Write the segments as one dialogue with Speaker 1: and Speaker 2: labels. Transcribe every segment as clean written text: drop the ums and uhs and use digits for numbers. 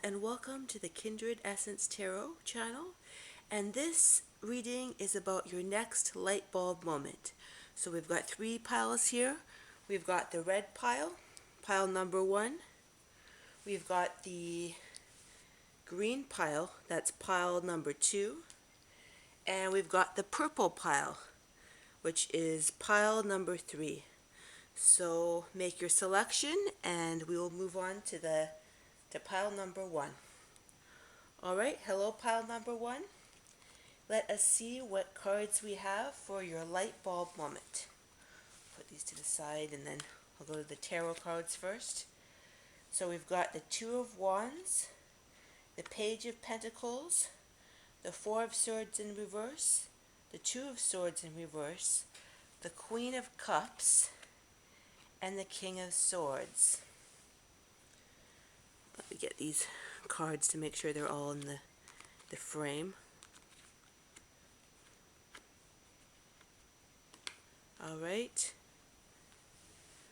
Speaker 1: Hello and welcome to the Kindred Essence Tarot channel. And this reading is about your next light bulb moment. So we've got three piles here. We've got the red pile, pile number 1. We've got the green pile, that's pile number 2. And we've got the purple pile, which is pile number 3. So make your selection and we will move on to pile number 1. Alright, hello pile number 1. Let us see what cards we have for your light bulb moment. Put these to the side and then I'll go to the tarot cards first. So we've got the Two of Wands, the Page of Pentacles, the Four of Swords in reverse, the Two of Swords in reverse, the Queen of Cups, and the King of Swords. Let me get these cards to make sure they're all in the frame. Alright.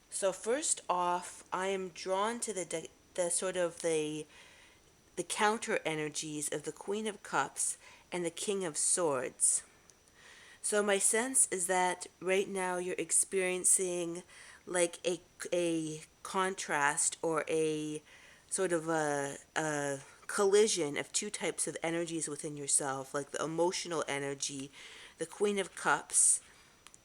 Speaker 1: So first off, I am drawn to the sort of the counter energies of the Queen of Cups and the King of Swords. So my sense is that right now you're experiencing like a contrast or a sort of a collision of two types of energies within yourself, like the emotional energy, the Queen of Cups,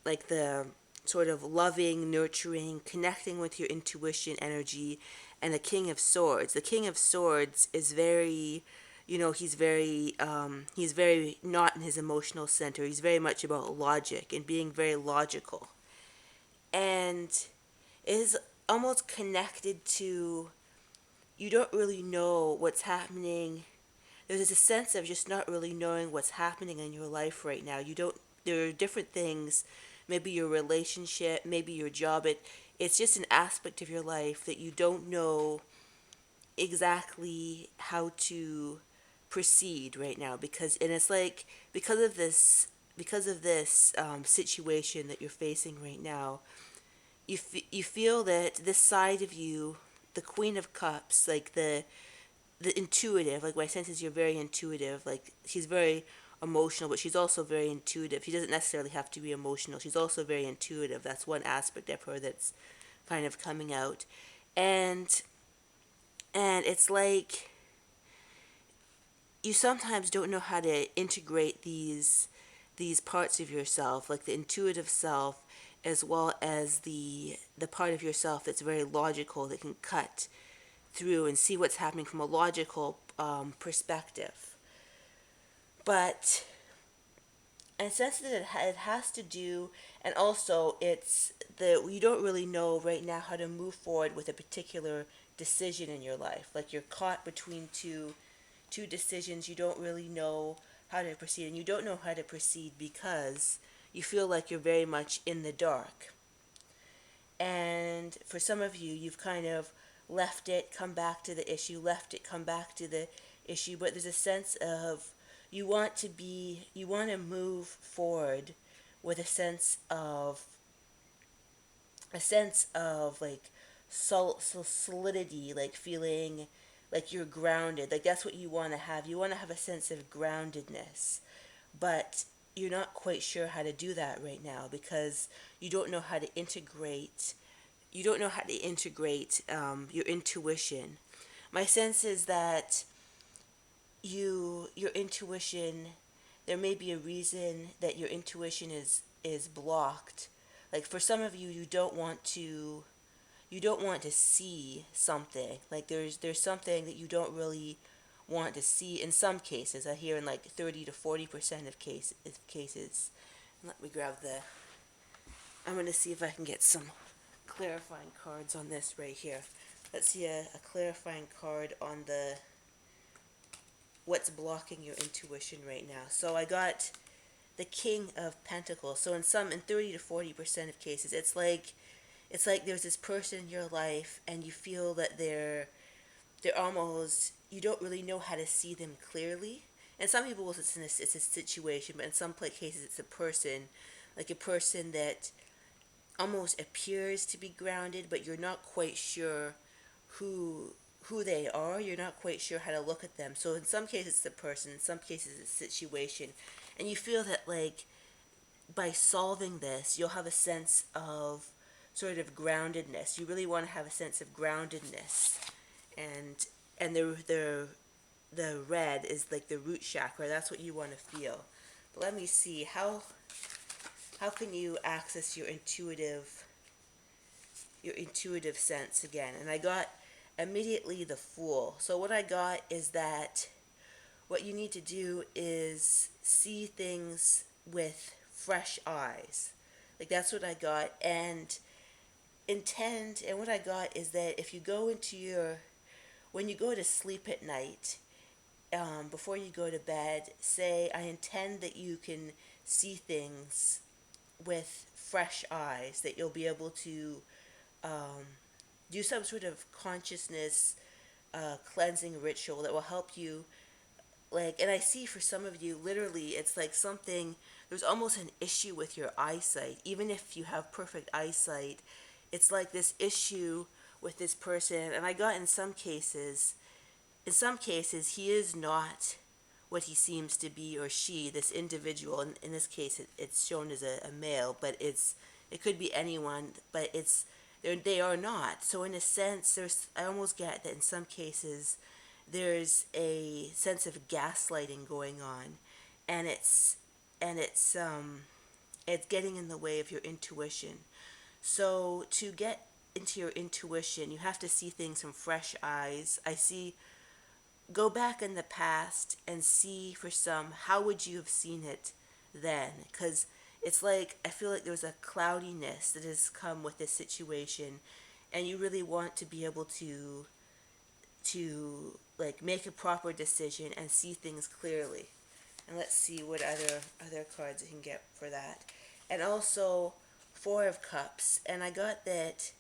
Speaker 1: like the sort of loving, nurturing, connecting with your intuition energy, and the King of Swords. The King of Swords is very, he's very not in his emotional center. He's very much about logic and being very logical. And is almost connected to, you don't really know what's happening. There's a sense of just not really knowing what's happening in your life right now. There are different things, maybe your relationship, maybe your job. It's just an aspect of your life that you don't know exactly how to proceed right now, and it's like because of this situation that you're facing right now, you feel that this side of you, the Queen of Cups, like the intuitive, like my sense is you're very intuitive, like she's very emotional, but she's also very intuitive. She doesn't necessarily have to be emotional. She's also very intuitive. That's one aspect of her that's kind of coming out. And it's like you sometimes don't know how to integrate these parts of yourself, like the intuitive self, as well as the part of yourself that's very logical, that can cut through and see what's happening from a logical perspective. But I sense that it has to do, and also it's that you don't really know right now how to move forward with a particular decision in your life. Like you're caught between two decisions. You don't really know how to proceed, and you don't know how to proceed because you feel like you're very much in the dark. And for some of you, you've kind of left it, come back to the issue, left it, come back to the issue, but there's a sense of you want to move forward with a sense of like solidity, like feeling like you're grounded. Like that's what you want to have. You want to have a sense of groundedness, but you're not quite sure how to do that right now because you don't know how to integrate. You don't know how to integrate your intuition. My sense is that your intuition, there may be a reason that your intuition is blocked. Like for some of you, you don't want to see something. Like there's something that you don't really want to see in some cases. I hear in like 30 to 40% of cases. Let me grab I'm going to see if I can get some clarifying cards on this right here. Let's see a clarifying card on what's blocking your intuition right now. So I got the King of Pentacles. So in 30 to 40% of cases, it's like there's this person in your life and you feel that they're almost, you don't really know how to see them clearly. And some people, it's a situation, but in some cases it's a person, like a person that almost appears to be grounded, but you're not quite sure who who they are. You're not quite sure how to look at them. So in some cases it's the person, in some cases it's the situation. And you feel that like by solving this, you'll have a sense of sort of groundedness. You really want to have a sense of groundedness. And the red is like the root chakra. That's what you want to feel. But let me see, how can you access your intuitive sense again? And I got immediately the Fool. So what I got is that what you need to do is see things with fresh eyes. Like that's what I got. And intend, and what I got is that if you go into when you go to sleep at night, before you go to bed, say, I intend that you can see things with fresh eyes, that you'll be able to um, do some sort of consciousness cleansing ritual that will help you. Like, and I see for some of you, literally, it's like something, there's almost an issue with your eyesight. Even if you have perfect eyesight, it's like this issue with this person. And I got in some cases, he is not what he seems to be, or she, this individual. In this case, it's shown as a male, but it could be anyone, but they are not. So in a sense, I almost get that in some cases, there's a sense of gaslighting going on, and it's getting in the way of your intuition. So to get into your intuition, you have to see things from fresh eyes. Go back in the past and see for how would you have seen it then? Because it's like, I feel like there's a cloudiness that has come with this situation, and you really want to be able to like make a proper decision and see things clearly. And let's see what other cards I can get for that. And also Four of Cups, and I got that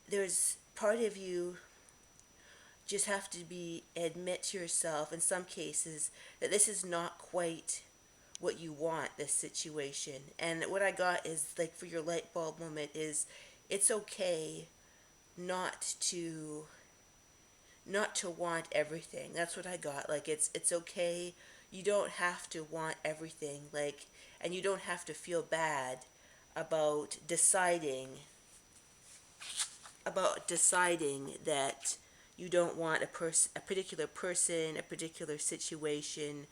Speaker 1: there's part of you just have to admit to yourself in some cases that this is not quite what you want, this situation. And what I got is, like, for your light bulb moment is, it's okay not to want everything. That's what I got. Like, it's okay. You don't have to want everything. Like, and you don't have to feel bad about deciding that you don't want a particular person, a particular situation.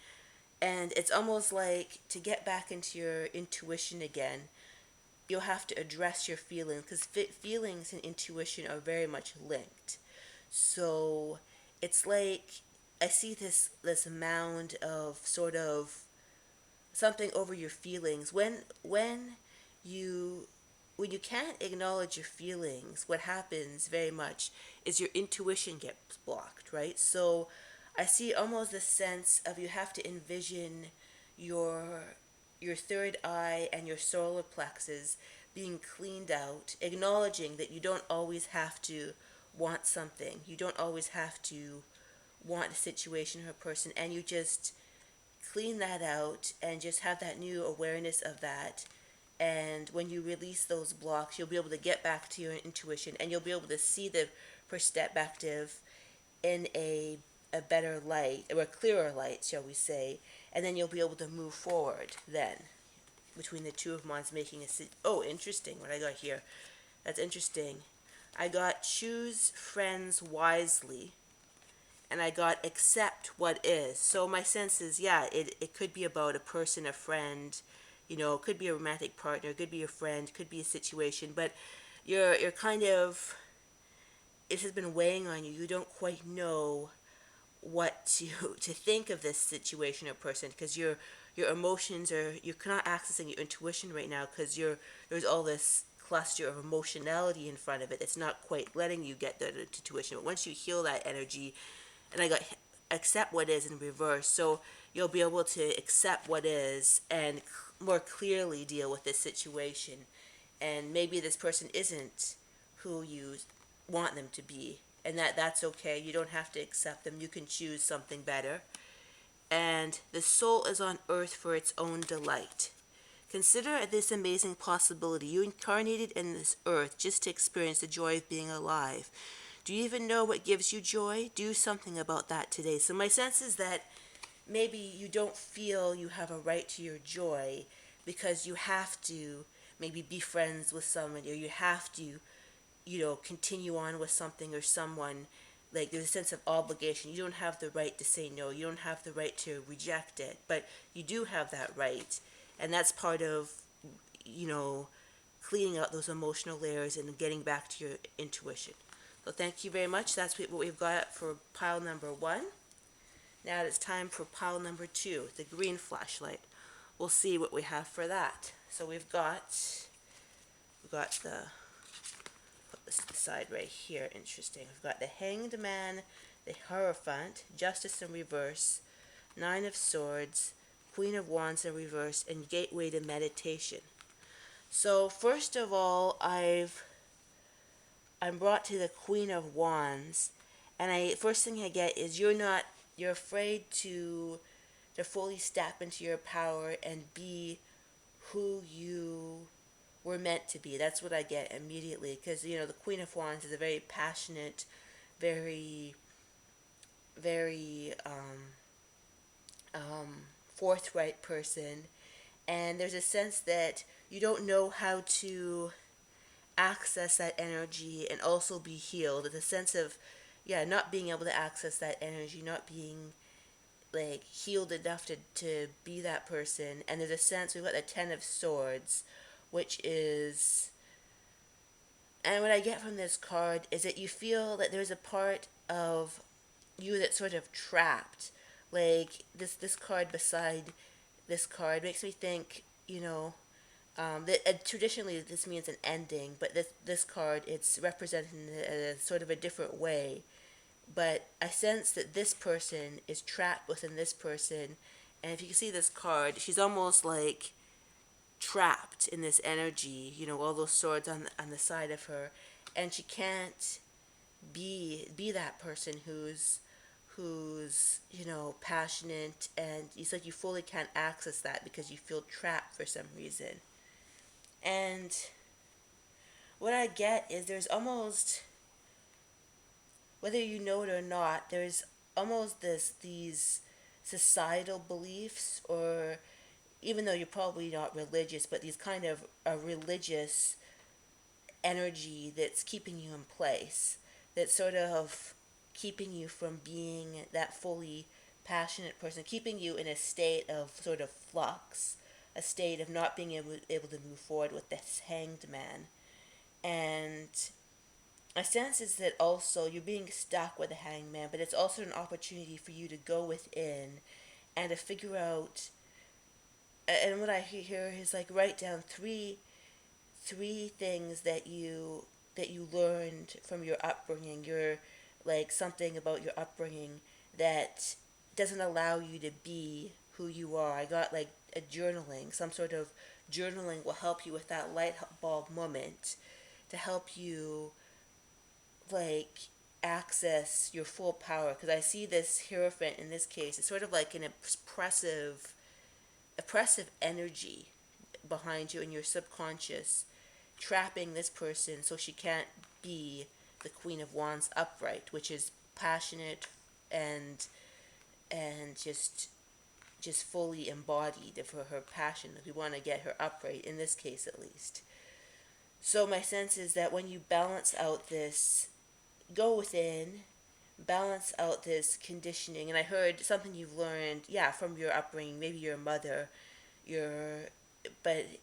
Speaker 1: And it's almost like, to get back into your intuition again, you'll have to address your feelings, because feelings and intuition are very much linked. So it's like, I see this mound of sort of something over your feelings. You when you can't acknowledge your feelings, what happens very much is your intuition gets blocked, right? So I see almost a sense of, you have to envision your third eye and your solar plexus being cleaned out, acknowledging that you don't always have to want something. You don't always have to want a situation or a person, and you just clean that out and just have that new awareness of that. And when you release those blocks, you'll be able to get back to your intuition, and you'll be able to see the perspective in a better light, or a clearer light, shall we say. And then you'll be able to move forward then, between the Two of Wands, making oh, interesting what I got here. That's interesting. I got choose friends wisely, and I got accept what is. So my sense is, yeah, it could be about a person, a friend, it could be a romantic partner, it could be a friend, it could be a situation, but you're kind of, it has been weighing on you. You don't quite know what to think of this situation or person, because your emotions you're not accessing your intuition right now, because there's all this cluster of emotionality in front of it that's not quite letting you get the intuition. But once you heal that energy, and I got accept what is in reverse, so you'll be able to accept what is and more clearly deal with this situation. And maybe this person isn't who you want them to be, and that's okay. You don't have to accept them. You can choose something better. And the soul is on earth for its own delight. Consider this amazing possibility. You incarnated in this earth just to experience the joy of being alive. Do you even know what gives you joy? Do something about that today. So my sense is that maybe you don't feel you have a right to your joy because you have to maybe be friends with someone, or you have to, continue on with something or someone. Like, there's a sense of obligation. You don't have the right to say no. You don't have the right to reject it, but you do have that right. And that's part of, you know, cleaning out those emotional layers and getting back to your intuition. So thank you very much. That's what we've got for pile number one. Now it's time for pile number two, the green flashlight. We'll see what we have for that. So we've got the, put this aside right here, interesting. We've got the Hanged Man, the Hierophant, Justice in reverse, Nine of Swords, Queen of Wands in reverse, and Gateway to Meditation. So first of all, I'm brought to the Queen of Wands, and first thing I get is you're afraid to fully step into your power and be who you were meant to be. That's what I get immediately, because the Queen of Wands is a very passionate, very very forthright person, and there's a sense that you don't know how to access that energy and also be healed. It's a sense of, yeah, not being able to access that energy, not being like healed enough to be that person. And there's a sense, we've got the Ten of Swords, which is, and what I get from this card is that you feel that there's a part of you that's sort of trapped. Like this card beside this card makes me think, traditionally this means an ending, but this card, it's represented in a sort of a different way. But I sense that this person is trapped within this person, and if you can see this card, she's almost like trapped in this energy. All those swords on the side of her, and she can't be that person who's passionate, and it's like you fully can't access that because you feel trapped for some reason. And what I get is there's almost, whether you know it or not, there's almost these societal beliefs, or even though you're probably not religious, but these kind of a religious energy that's keeping you in place, that's sort of keeping you from being that fully passionate person, keeping you in a state of sort of flux, a state of not being able to move forward with this Hanged Man. And my sense is that also you're being stuck with the Hanged Man, but it's also an opportunity for you to go within and to figure out. And what I hear is like, write down three things that you learned from your upbringing, your, like, something about your upbringing that doesn't allow you to be who you are. I got like a journaling, some sort of journaling will help you with that light bulb moment, to help you like access your full power, because I see this Hierophant in this case, it's sort of like an oppressive energy behind you in your subconscious, trapping this person so she can't be the Queen of Wands upright, which is passionate and just fully embodied for her passion. We want to get her upright in this case, at least. So my sense is that when you balance out this, go within, balance out this conditioning, and I heard something you've learned, yeah, from your upbringing, maybe your mother, your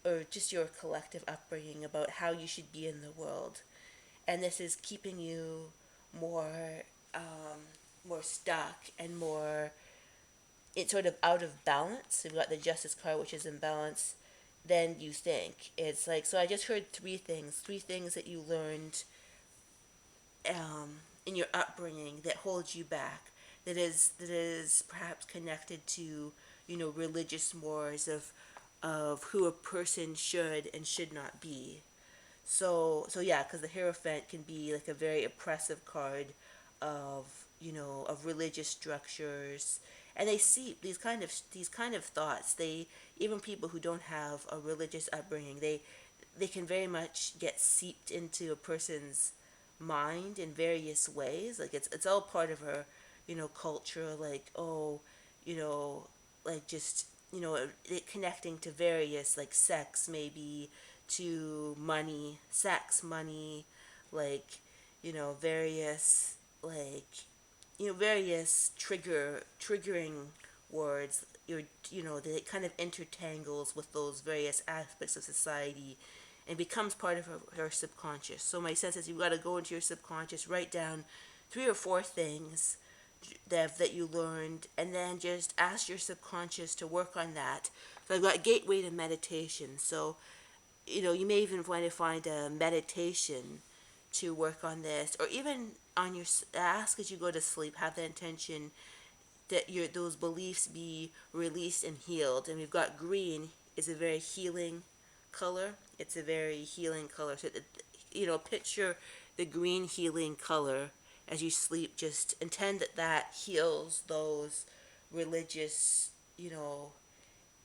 Speaker 1: or just your collective upbringing about how you should be in the world, and this is keeping you more more stuck and more, it's sort of out of balance. We've got the Justice card, which is in balance than you think. It's like, so I just heard three things that you learned in your upbringing that holds you back, that is perhaps connected to religious mores of who a person should and should not be. So yeah, because the Hierophant can be like a very oppressive card of of religious structures, and they see these kind of thoughts. They, even people who don't have a religious upbringing, they can very much get seeped into a person's mind in various ways. Like it's all part of her, culture. Like, oh, you know, like just it connecting to various, like sex, maybe, to money, sex, money, like various, like various triggering words. That it kind of intertangles with those various aspects of society and becomes part of her subconscious. So my sense is you've got to go into your subconscious, write down 3 or 4 things that you learned, and then just ask your subconscious to work on that. So I've got gateway to meditation. So you may even want to find a meditation to work on this, or even on your ask as you go to sleep. Have the intention that those beliefs be released and healed. And we've got green is a very healing color. It's a very healing color. So picture the green healing color as you sleep. Just intend that heals those religious,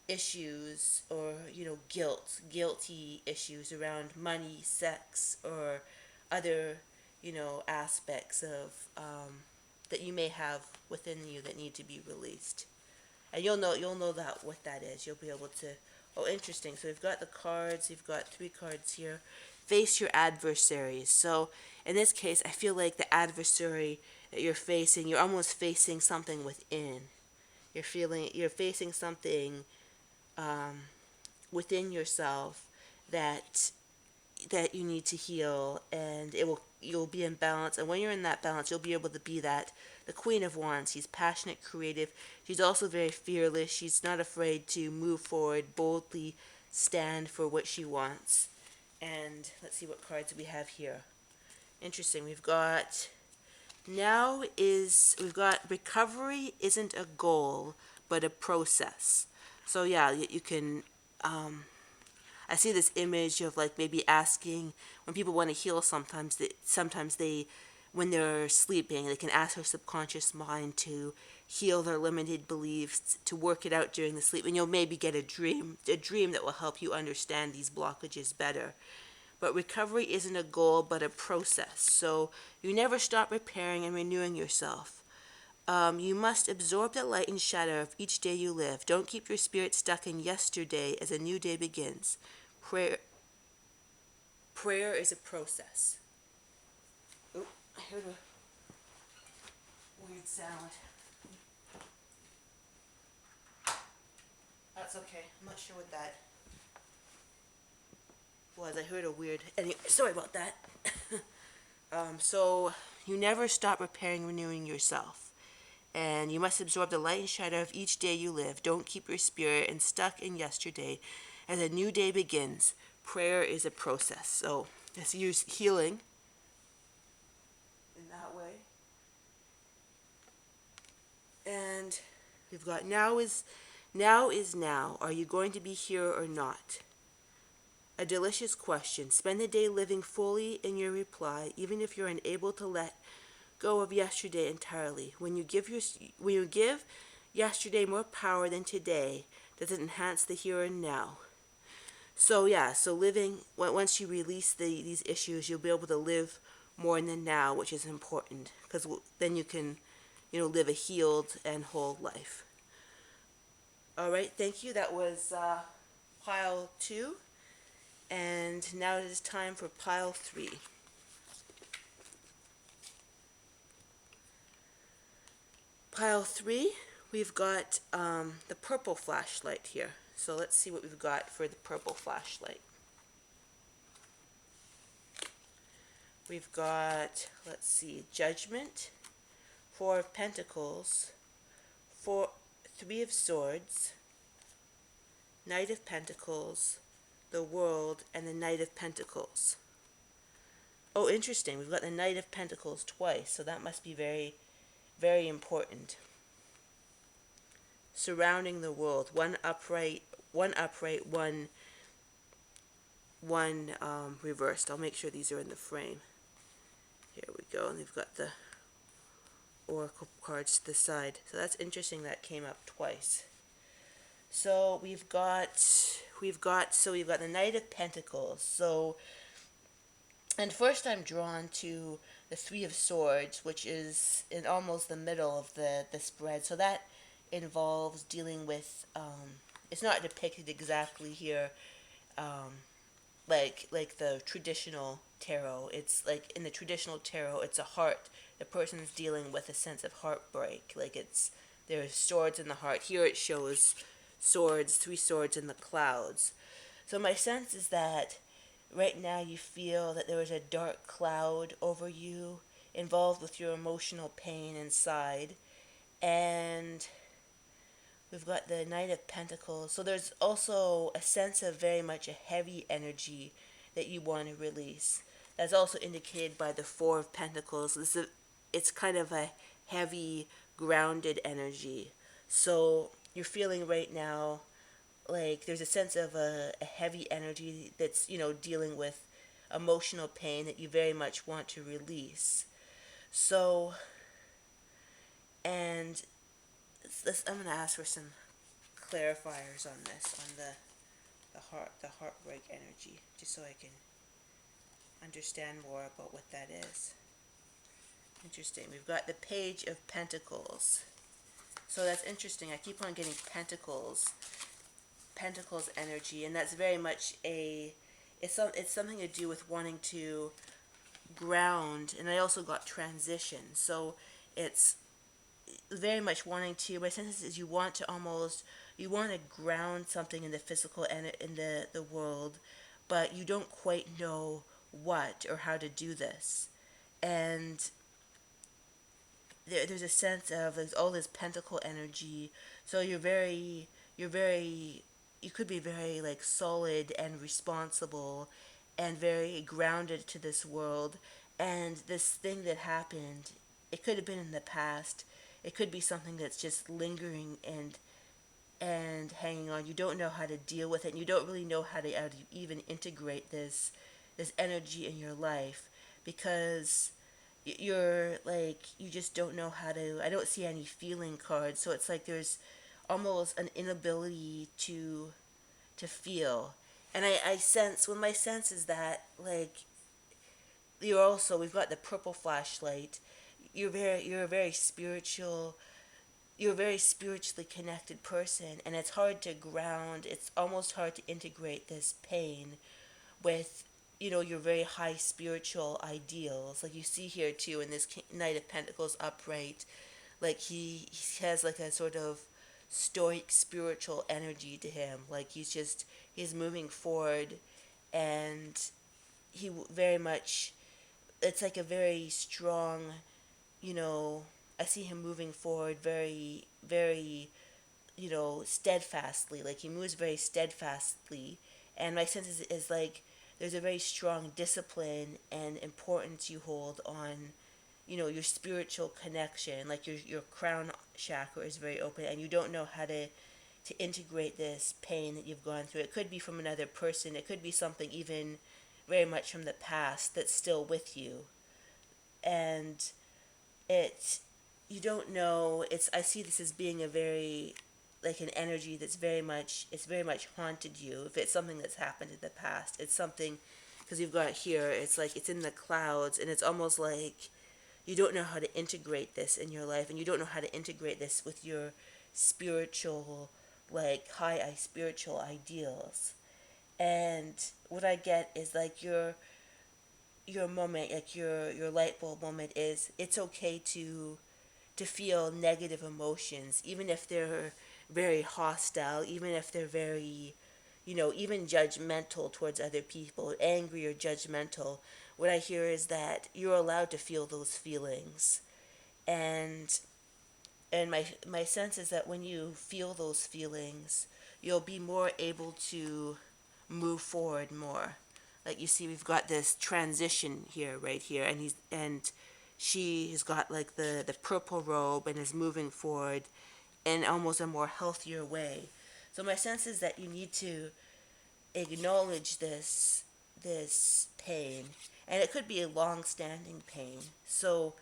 Speaker 1: issues, or guilty issues around money, sex, or other aspects of that you may have within you that need to be released. And you'll know that what that is. You'll be able to. Oh, interesting. So we've got the cards. You've got 3 cards here. Face your adversaries. So in this case, I feel like the adversary that you're facing, you're almost facing something within. You're facing something um, within yourself that you need to heal, and you'll be in balance. And when you're in that balance, you'll be able to be the Queen of Wands. She's passionate, creative. She's also very fearless. She's not afraid to move forward, boldly stand for what she wants. And let's see what cards we have here. Interesting. We've got recovery isn't a goal but a process. So yeah, you can I see this image of like maybe asking when people want to heal. Sometimes they when they're sleeping, they can ask their subconscious mind to heal their limited beliefs, to work it out during the sleep, and you'll maybe get a dream that will help you understand these blockages better. But recovery isn't a goal but a process. So you never stop repairing and renewing yourself. You must absorb the light and shadow of each day you live. Don't keep your spirit stuck in yesterday as a new day begins. Prayer is a process. Oh, I heard a weird sound. That's okay. I'm not sure what that was. I heard a weird. Anyway, sorry about that. So you never stop repairing and renewing yourself. And you must absorb the light and shadow of each day you live. Don't keep your spirit and stuck in yesterday as a new day begins. Prayer is a process. So let's use healing in that way. And we've got now is now. Are you going to be here or not? A delicious question. Spend the day living fully in your reply, even if you're unable to let go of yesterday entirely. When you give yesterday more power than today, does it enhance the here and now? So yeah, so living once you release these issues, you'll be able to live more in the now, which is important because then you can, live a healed and whole life. All right, thank you. That was pile 2, and now it is time for pile 3. Pile 3, we've got the purple flashlight here. So let's see what we've got for the purple flashlight. We've got, let's see, Judgment, 4 of Pentacles, 3 of Swords, Knight of Pentacles, the World, and the Knight of Pentacles. Oh, interesting. We've got the Knight of Pentacles twice, so that must be very, very important. Surrounding the world, one upright, one reversed. I'll make sure these are in the frame. Here we go, and we've got the oracle cards to the side. So that's interesting that came up twice. So we've got the Knight of Pentacles. So And first, I'm drawn to the Three of Swords, which is in almost the middle of the spread. So that involves dealing with. It's not depicted exactly here, um, like the traditional tarot. It's like in the traditional tarot, it's a heart. The person's dealing with a sense of heartbreak. Like there's swords in the heart. Here it shows swords, three swords in the clouds. So my sense is that right now you feel that there is a dark cloud over you involved with your emotional pain inside. And we've got the Knight of Pentacles. So there's also a sense of very much a heavy energy that you want to release. That's also indicated by the Four of Pentacles. It's kind of a heavy, grounded energy. So you're feeling right now like there's a sense of a heavy energy that's, dealing with emotional pain that you very much want to release. So, and I'm going to ask for some clarifiers on this, on the heartbreak energy, just so I can understand more about what that is. Interesting. We've got the Page of Pentacles. So that's interesting. I keep on getting Pentacles energy, and that's very much it's something to do with wanting to ground, and I also got transition. So it's very much wanting to. My sense is you want to ground something in the physical and in the world, but you don't quite know what or how to do this. And there's a sense of there's all this pentacle energy. So you're very you could be very like solid and responsible and very grounded to this world. And this thing that happened, it could have been in the past. It could be something that's just lingering and hanging on. You don't know how to deal with it, and you don't really know how to even integrate this energy in your life, because you're like you just don't know how to. I don't see any feeling cards, so it's like there's almost an inability to feel. And I sense, when my sense is that like we've got the purple flashlight. You're a very spiritually connected person, and it's hard to ground. It's almost hard to integrate this pain with your very high spiritual ideals. Like you see here too in this Knight of Pentacles upright, like he has like a sort of stoic spiritual energy to him. Like he's moving forward, and he very much, it's like a very strong, you know I see him moving forward very, very, steadfastly. Like he moves very steadfastly, and my sense is like there's a very strong discipline and importance you hold on, your spiritual connection. Like your crown chakra is very open, and you don't know how to integrate this pain that you've gone through. It could be from another person. It could be something even very much from the past that's still with you, and it you don't know. I see this as being a very, like an energy that's very much haunted you. If it's something that's happened in the past, it's something, because you've got here, it's like it's in the clouds, and it's almost like you don't know how to integrate this in your life, and you don't know how to integrate this with your spiritual, like high spiritual ideals. And what I get is like your moment, like your light bulb moment is, it's okay to feel negative emotions, even if they're very hostile, even if they're very, even judgmental towards other people, angry or judgmental. What I hear is that you're allowed to feel those feelings. And my sense is that when you feel those feelings, you'll be more able to move forward more. Like you see, we've got this transition here, right here, and she has got like the purple robe and is moving forward in almost a more healthier way. So my sense is that you need to acknowledge this pain, and it could be a long-standing pain. So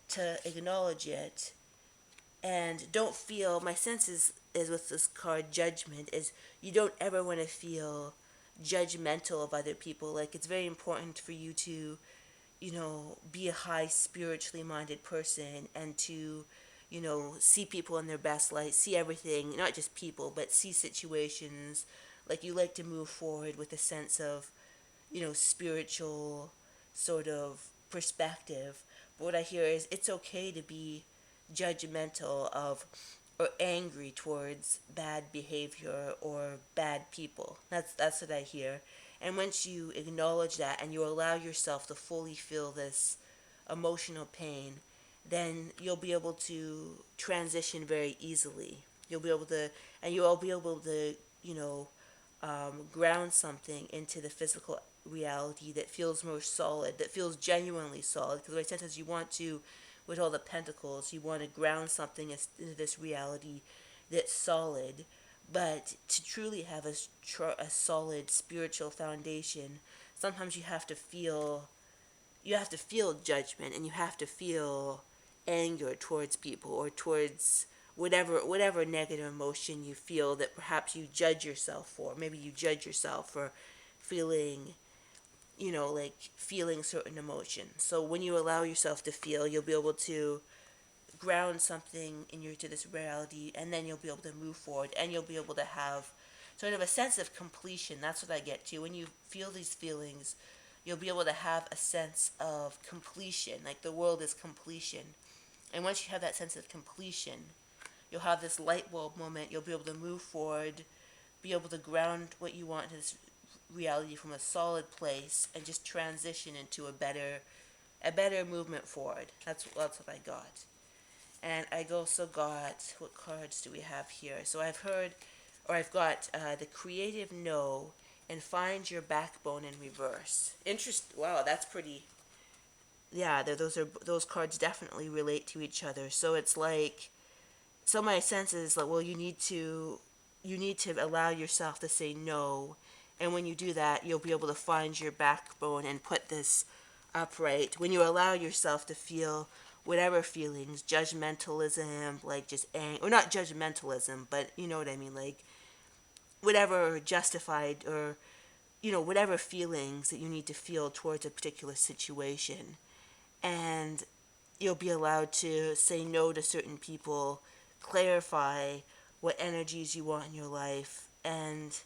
Speaker 1: to acknowledge it, and don't feel, my sense is with this card judgment, is you don't ever want to feel judgmental of other people. Like, it's very important for you to, be a high spiritually minded person, and to, see people in their best light, see everything, not just people, but see situations. Like, you like to move forward with a sense of, spiritual sort of perspective. But what I hear is it's okay to be judgmental of or angry towards bad behavior or bad people. That's what I hear. And once you acknowledge that and you allow yourself to fully feel this emotional pain, then you'll be able to transition very easily. You'll be able to, and you'll be able to, ground something into the physical reality that feels more solid, that feels genuinely solid. Because what sometimes you want to, with all the pentacles, you want to ground something into this reality that's solid. But to truly have a solid spiritual foundation, sometimes you have to feel judgment, and you have to feel anger towards people, or towards whatever negative emotion you feel that perhaps you judge yourself for. Maybe you judge yourself for feeling, like feeling certain emotions. So when you allow yourself to feel, you'll be able to ground something in your to this reality, and then you'll be able to move forward, and you'll be able to have sort of a sense of completion. That's what I get to. When you feel these feelings, you'll be able to have a sense of completion, like the world is completion. And once you have that sense of completion, you'll have this light bulb moment. You'll be able to move forward, be able to ground what you want into this reality from a solid place, and just transition into a better movement forward. That's what I got. And I also got, what cards do we have here? So I've got the creative no, and find your backbone in reverse. Wow, that's pretty. Yeah, those cards definitely relate to each other. So it's like, so my sense is like, well, you need to allow yourself to say no, and when you do that, you'll be able to find your backbone and put this upright. When you allow yourself to feel whatever feelings, judgmentalism, like just or not judgmentalism, but you know what I mean, like whatever justified, or whatever feelings that you need to feel towards a particular situation, and you'll be allowed to say no to certain people, clarify what energies you want in your life, and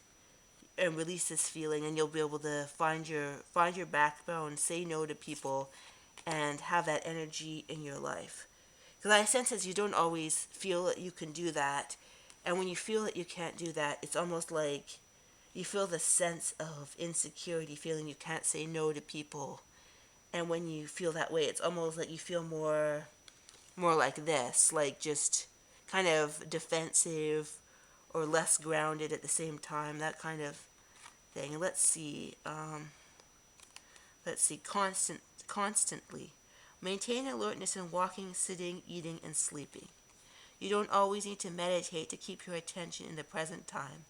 Speaker 1: release this feeling, and you'll be able to find your backbone, say no to people, and have that energy in your life. Because I sense as you don't always feel that you can do that, and when you feel that you can't do that, it's almost like you feel the sense of insecurity, feeling you can't say no to people. And when you feel that way, it's almost like you feel more like this, like just kind of defensive or less grounded at the same time, that kind of thing. And let's see, constantly. Maintain alertness in walking, sitting, eating, and sleeping. You don't always need to meditate to keep your attention in the present time.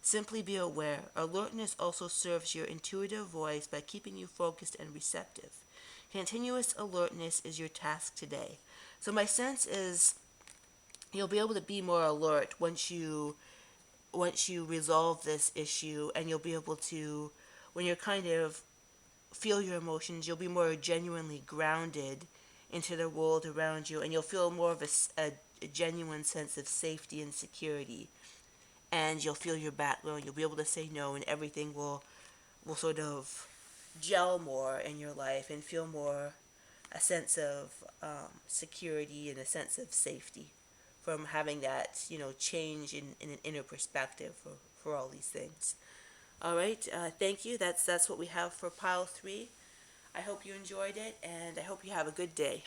Speaker 1: Simply be aware. Alertness also serves your intuitive voice by keeping you focused and receptive. Continuous alertness is your task today. So my sense is you'll be able to be more alert once you resolve this issue, and you'll be able to, when you're kind of feel your emotions, you'll be more genuinely grounded into the world around you, and you'll feel more of a genuine sense of safety and security, and you'll feel your backbone. You'll be able to say no, and everything will sort of gel more in your life, and feel more a sense of security and a sense of safety from having that change in an inner perspective for all these things. All right, thank you. That's what we have for pile 3. I hope you enjoyed it, and I hope you have a good day.